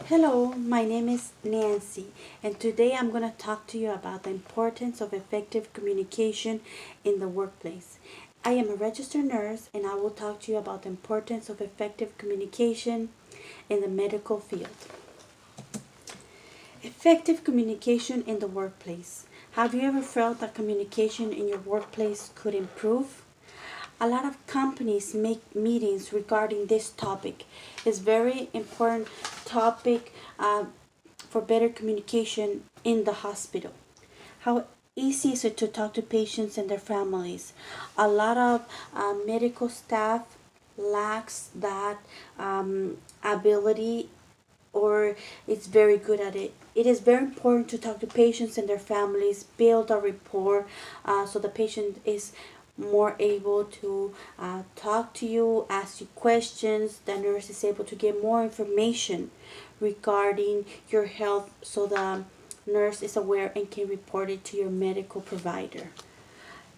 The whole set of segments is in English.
Hello, my name is Nancy, and today I'm going to talk to you about the importance of effective communication in the workplace. I am a registered nurse, and I will talk to you about the importance of effective communication in the medical field. Effective communication in the workplace. Have you ever felt that communication in your workplace could improve? A lot of companies make meetings regarding this topic. It's very important topic for better communication in the hospital. How easy is it to talk to patients and their families? A lot of medical staff lacks that ability, or it's very good at it. It is very important to talk to patients and their families, build a rapport, so the patient is more able to talk to you, ask you questions. The nurse is able to get more information regarding your health, so the nurse is aware and can report it to your medical provider.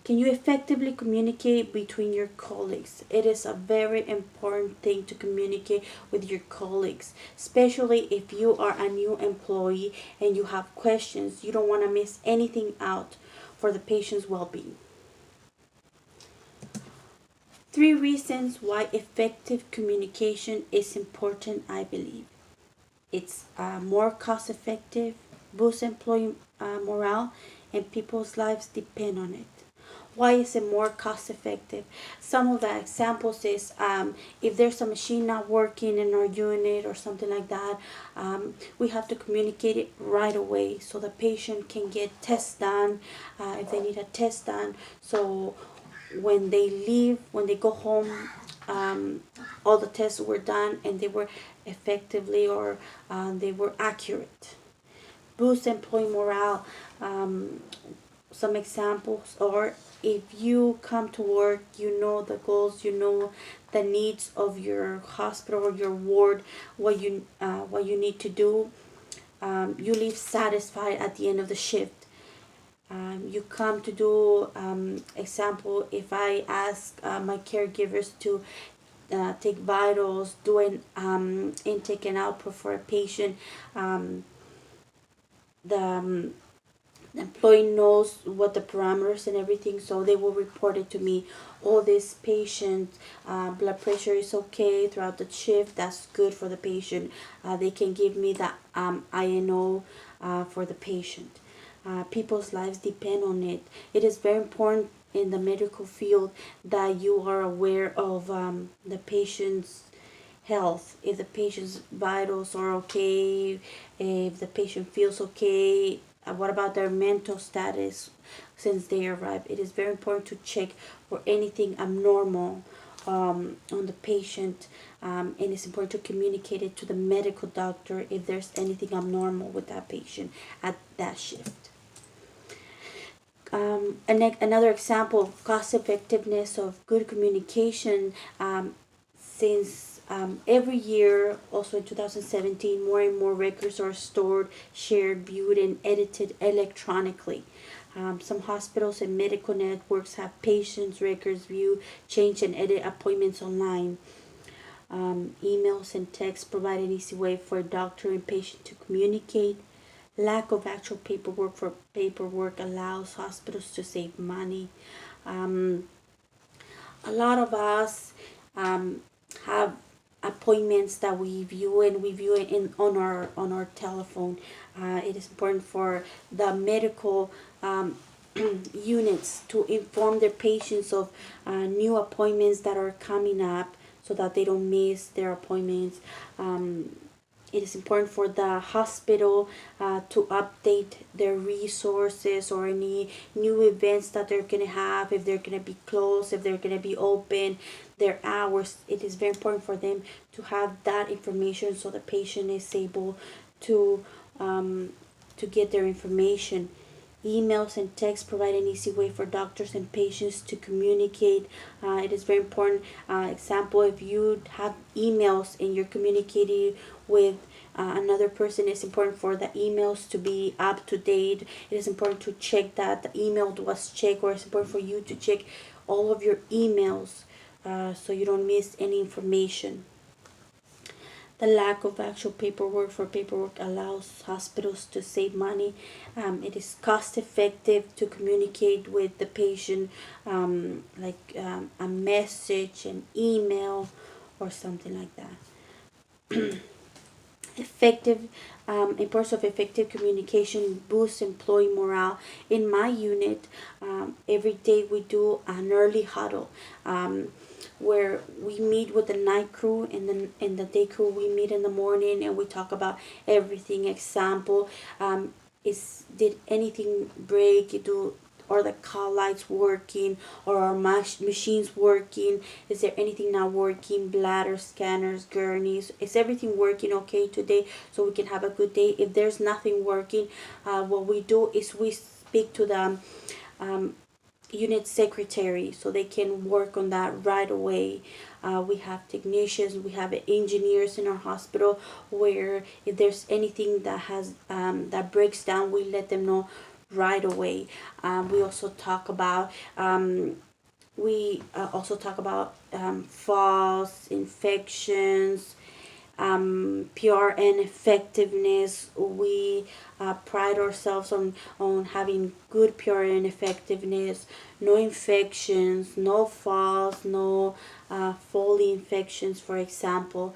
Can you effectively communicate between your colleagues? It is a very important thing to communicate with your colleagues, especially if you are a new employee and you have questions. You don't want to miss anything out for the patient's well-being. 3 reasons why effective communication is important, I believe. It's more cost effective, boosts employee morale, and people's lives depend on it. Why is it more cost effective? Some of the examples is if there's a machine not working in our unit or something like that, we have to communicate it right away so the patient can get tests done if they need a test done. So when they leave, when they go home, all the tests were done and they were effectively, or they were accurate. Boost employee morale. Some examples, or if you come to work, you know the goals, you know the needs of your hospital or your ward, what you need to do. You leave satisfied at the end of the shift. You come to do, example, if I ask my caregivers to take vitals, do an intake and output for a patient, the employee knows what the parameters and everything, so they will report it to me. Oh, this patient blood pressure is okay throughout the shift. That's good for the patient. They can give me the INO for the patient. People's lives depend on it. It is very important in the medical field that you are aware of the patient's health. If the patient's vitals are okay, if the patient feels okay, what about their mental status since they arrive? It is very important to check for anything abnormal on the patient, and it's important to communicate it to the medical doctor if there's anything abnormal with that patient at that shift. Another example of cost effectiveness of good communication, since every year, also in 2017, more and more records are stored, shared, viewed, and edited electronically. Some hospitals and medical networks have patients' records view, change, and edit appointments online. Emails and texts provide an easy way for a doctor and patient to communicate. Lack of actual paperwork allows hospitals to save money. A lot of us have appointments that we view, and we view it in on our telephone. It is important for the medical units to inform their patients of new appointments that are coming up so that they don't miss their appointments. It is important for the hospital to update their resources or any new events that they're going to have, if they're going to be closed, if they're going to be open, their hours. It is very important for them to have that information so the patient is able to get their information. Emails and texts provide an easy way for doctors and patients to communicate. It is very important. Example, if you have emails and you're communicating with another person, it's important for the emails to be up to date. It is important to check that the email was checked, or it's important for you to check all of your emails so you don't miss any information. The lack of actual paperwork allows hospitals to save money. It is cost effective to communicate with the patient, a message, an email, or something like that. Effective Importance of effective communication boosts employee morale. In my unit, every day we do an early huddle, where we meet with the night crew, and then in the day crew we meet in the morning, and we talk about everything. Example, is did anything break? Do Are the call lights working, or are machines working? Is there anything not working? Bladder scanners, gurneys, is everything working okay today, so we can have a good day? If there's nothing working, what we do is we speak to the unit secretary, so they can work on that right away. We have technicians, we have engineers in our hospital, where if there's anything that has that breaks down, we let them know right away. We also talk about falls, infections, PRN effectiveness. We pride ourselves on having good PRN effectiveness, no infections, no falls, no Foley infections, for example.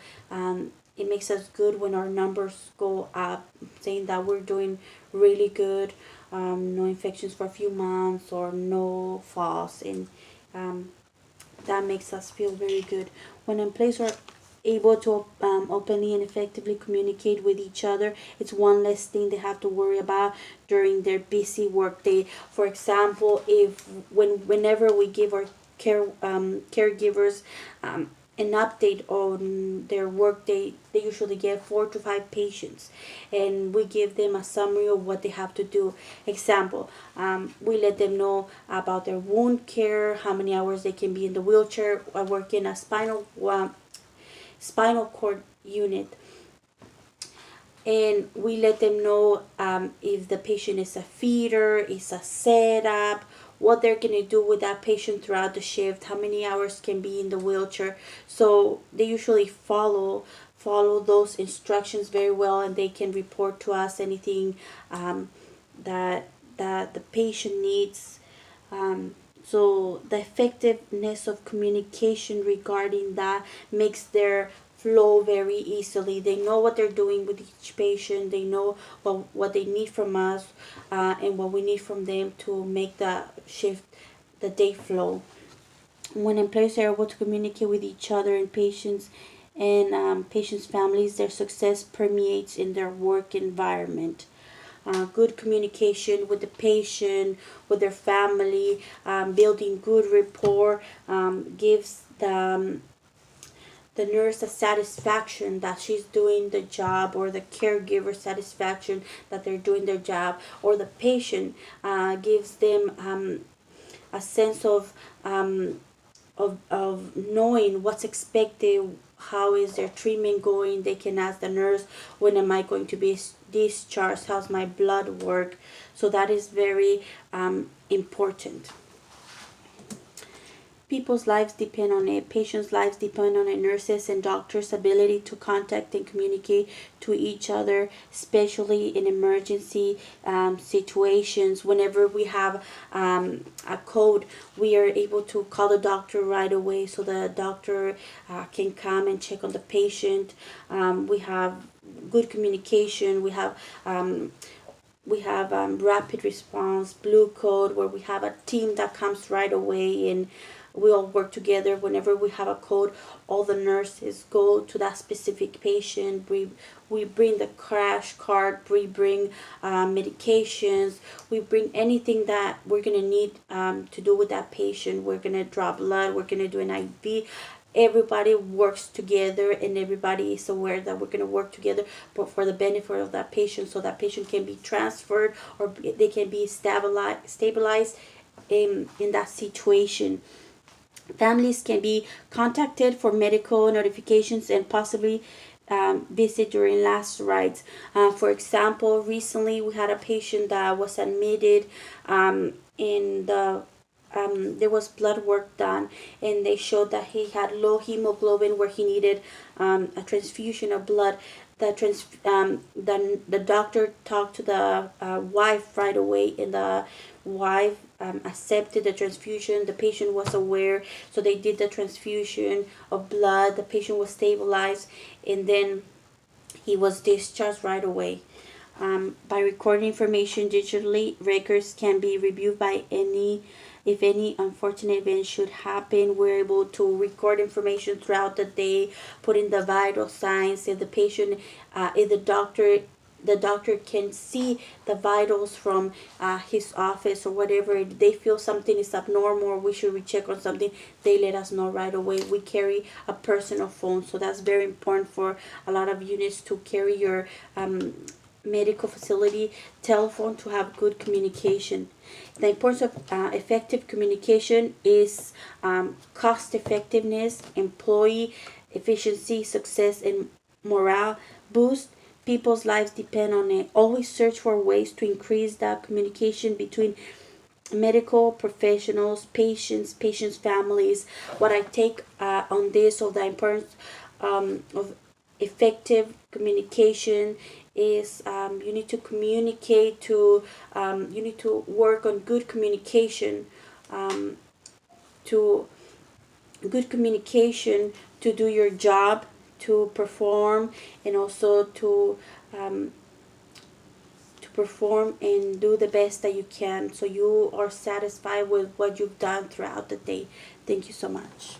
It makes us good when our numbers go up, saying that we're doing really good. No infections for a few months, or no falls, and that makes us feel very good. When employees are able to openly and effectively communicate with each other, it's one less thing they have to worry about during their busy workday. For example, whenever we give our caregivers an update on their workday, they usually get 4 to 5 patients, and we give them a summary of what they have to do. Example, we let them know about their wound care, how many hours they can be in the wheelchair. I work in a spinal cord unit, and we let them know if the patient is a feeder, is a setup, what they're going to do with that patient throughout the shift, how many hours can be in the wheelchair. So they usually follow those instructions very well, and they can report to us anything that the patient needs. So the effectiveness of communication regarding that makes their flow very easily. They know what they're doing with each patient. They know what they need from us, and what we need from them to make the day flow. When employees are able to communicate with each other and patients' families, their success permeates in their work environment. Good communication with the patient, with their family, building good rapport, gives the nurse a satisfaction that she's doing the job, or the caregiver satisfaction that they're doing their job, or the patient gives them a sense of knowing what's expected. How is their treatment going? They can ask the nurse, when am I going to be discharged? How's my blood work? So that is very important. People's lives depend on it. Patients' lives depend on it. Nurses and doctors' ability to contact and communicate to each other, especially in emergency situations. Whenever we have a code, we are able to call the doctor right away, so the doctor can come and check on the patient. We have good communication. We have rapid response, blue code, where we have a team that comes right away, and we all work together. Whenever we have a code, all the nurses go to that specific patient. We bring the crash cart, we bring medications, we bring anything that we're going to need to do with that patient. We're going to draw blood, we're going to do an IV. Everybody works together, and everybody is aware that we're going to work together for the benefit of that patient, so that patient can be transferred, or they can be stabilized in that situation. Families can be contacted for medical notifications and possibly visit during last rites. For example, recently we had a patient that was admitted in the there was blood work done, and they showed that he had low hemoglobin where he needed a transfusion of blood. The doctor talked to the wife right away, and the wife accepted the transfusion. The patient was aware, so they did the transfusion of blood. The patient was stabilized, and then he was discharged right away. By recording information digitally, records can be reviewed by any. If any unfortunate event should happen, we're able to record information throughout the day, put in the vital signs. If the patient, if the doctor can see the vitals from his office or whatever. If they feel something is abnormal or we should recheck on something, they let us know right away. We carry a personal phone, so that's very important for a lot of units to carry your medical facility telephone to have good communication. The importance of effective communication is cost effectiveness, employee efficiency, success, and morale boost. People's lives depend on it. Always search for ways to increase that communication between medical professionals, patients' families. What I take on this, of the importance of effective communication, is you need to communicate to you need to work on good communication, to good communication to do your job, to perform, and also to perform and do the best that you can, so you are satisfied with what you've done throughout the day. Thank you so much.